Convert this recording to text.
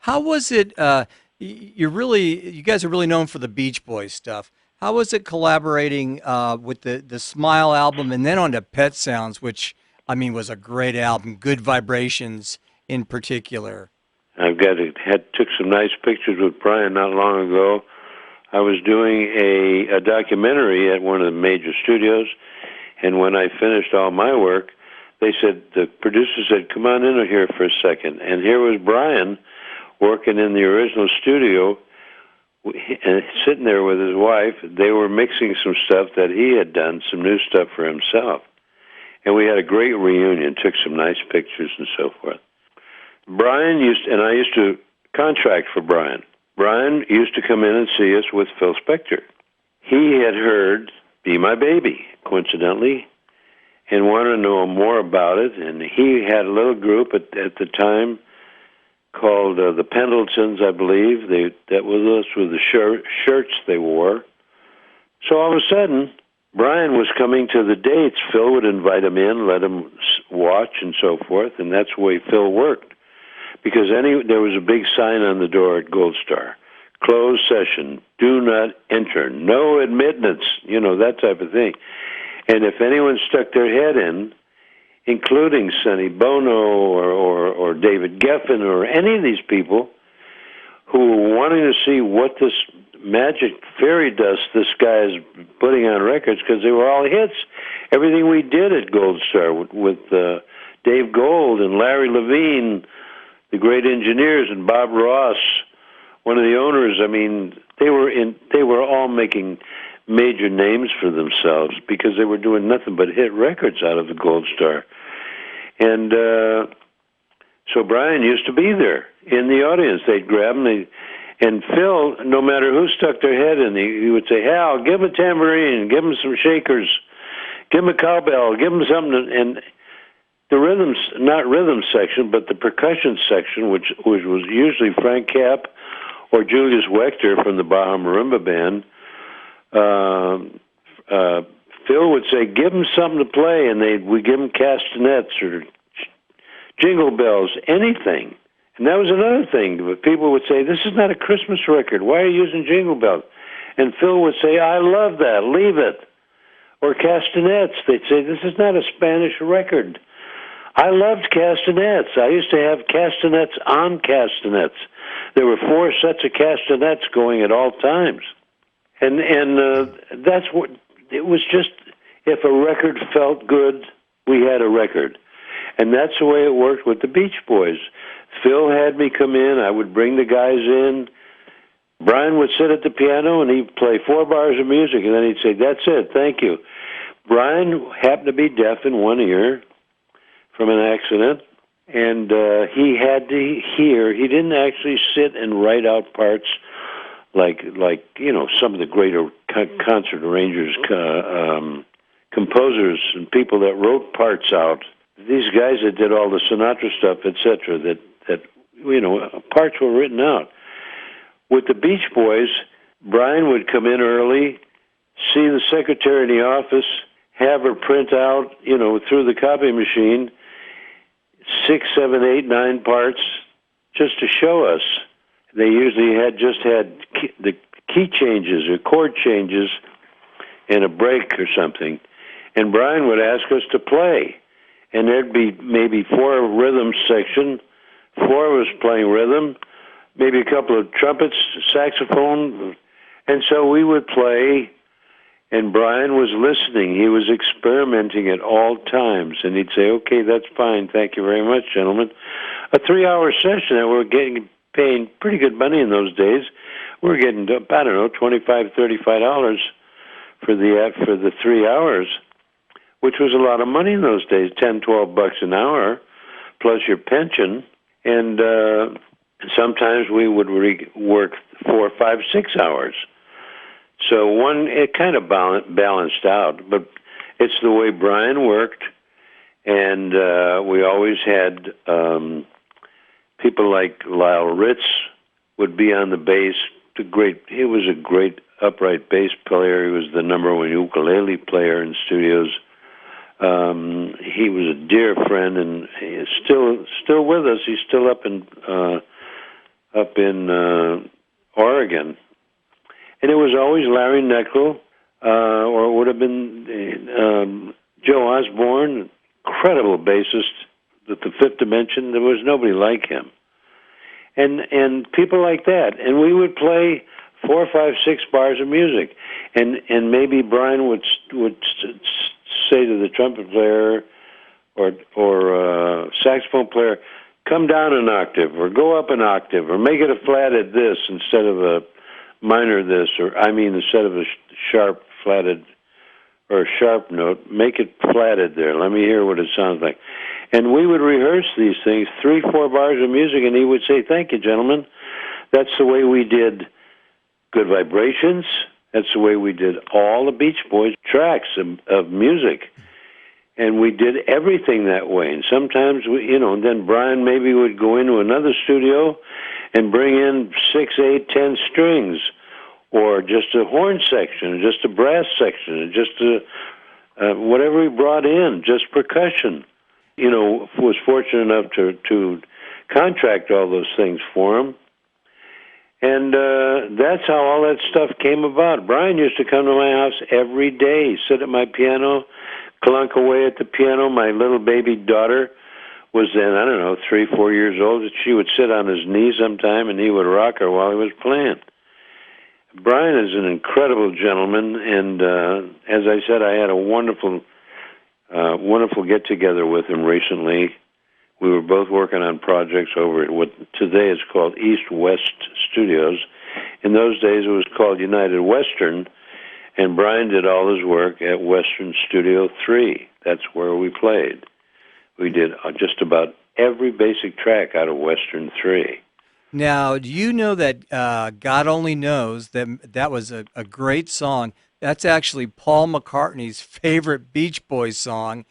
How was it? You guys are really known for the Beach Boys stuff. How was it collaborating with the Smile album and then on to Pet Sounds, which I mean was a great album, Good Vibrations in particular. I've got it. Took some nice pictures with Brian not long ago. I was doing a documentary at one of the major studios, and when I finished all my work, the producer said, "Come on in here for a second." And here was Brian working in the original studio, and sitting there with his wife. They were mixing some stuff that he had done, some new stuff for himself. And we had a great reunion, took some nice pictures and so forth. And I used to contract for Brian. Brian used to come in and see us with Phil Spector. He had heard Be My Baby, coincidentally, and wanted to know more about it. And he had a little group at the time called the Pendletons, I believe. That was us with the shirts they wore. So all of a sudden, Brian was coming to the dates. Phil would invite him in, let him watch and so forth, and that's the way Phil worked. Because there was a big sign on the door at Gold Star. Closed session, do not enter, no admittance, that type of thing. And if anyone stuck their head in, including Sonny Bono or David Geffen or any of these people who were wanting to see what this magic fairy dust this guy is putting on records, because they were all hits. Everything we did at Gold Star with Dave Gold and Larry Levine, the great engineers, and Bob Ross, one of the owners. I mean, they were all making major names for themselves because they were doing nothing but hit records out of the Gold Star. And so Brian used to be there in the audience. They'd grab him, and Phil, no matter who stuck their head in, he would say, "Hal, give him a tambourine, give him some shakers, give him a cowbell, give him something." And the rhythms, not rhythm section, but the percussion section, which was usually Frank Capp or Julius Wechter from the Baja Marimba Band, Phil would say, "Give him something to play," and we'd give him castanets or jingle bells, anything. And that was another thing. People would say, "This is not a Christmas record. Why are you using jingle bells?" And Phil would say, "I love that. Leave it." Or castanets. They'd say, "This is not a Spanish record." I loved castanets. I used to have castanets on castanets. There were 4 sets of castanets going at all times. And that's what it was. Just if a record felt good, we had a record. And that's the way it worked with the Beach Boys. Phil had me come in. I would bring the guys in. Brian would sit at the piano, and he'd play 4 bars of music, and then he'd say, "That's it, thank you." Brian happened to be deaf in one ear from an accident, and he had to hear. He didn't actually sit and write out parts like some of the greater concert arrangers, composers, and people that wrote parts out. These guys that did all the Sinatra stuff, etc., that parts were written out. With the Beach Boys, Brian would come in early, see the secretary in the office, have her print out, through the copy machine, 6, 7, 8, 9 parts, just to show us. They usually had the key changes or chord changes and a break or something. And Brian would ask us to play. And there'd be maybe 4 rhythm section, 4 of us playing rhythm, maybe a couple of trumpets, saxophone. And so we would play, and Brian was listening. He was experimenting at all times. And he'd say, "Okay, that's fine. Thank you very much, gentlemen." A 3-hour session that we're paying pretty good money in those days. We were getting, I don't know, $25, $35 for the 3 hours, which was a lot of money in those days, $10, $12 an hour, plus your pension. And sometimes we would work 4, 5, 6 hours. So it kind of balanced out. But it's the way Brian worked, and we always had people like Lyle Ritz would be on the bass. He was a great upright bass player. He was the #1 ukulele player in studios. He was a dear friend, and he is still with us. He's still up in up in Oregon, and it was always Larry Neckel, or it would have been Joe Osborne, incredible bassist. With the Fifth Dimension, there was nobody like him, and people like that. And we would play 4, 5, 6 bars of music, and maybe Brian would say to the trumpet player or saxophone player, come down an octave or go up an octave or make it a flatted this instead of a minor this, or I mean instead of a sharp flatted or a sharp note, make it flatted there. Let me hear what it sounds like. And we would rehearse these things, 3, 4 bars of music, and he would say, thank you, gentlemen. That's the way we did Good Vibrations. That's the way we did all the Beach Boys tracks of music. And we did everything that way. And sometimes, then Brian maybe would go into another studio and bring in 6, 8, 10 strings, or just a horn section, or just a brass section, or just whatever he brought in, just percussion. Was fortunate enough to contract all those things for him. And that's how all that stuff came about. Brian used to come to my house every day, sit at my piano, clunk away at the piano. My little baby daughter was then, I don't know, 3, 4 years old. She would sit on his knee sometime, and he would rock her while he was playing. Brian is an incredible gentleman, and as I said, I had a wonderful get-together with him recently. We were both working on projects over at what today is called East West Studios. In those days, it was called United Western, and Brian did all his work at Western Studio 3. That's where we played. We did just about every basic track out of Western 3. Now, do you know that God Only Knows that was a great song? That's actually Paul McCartney's favorite Beach Boys song,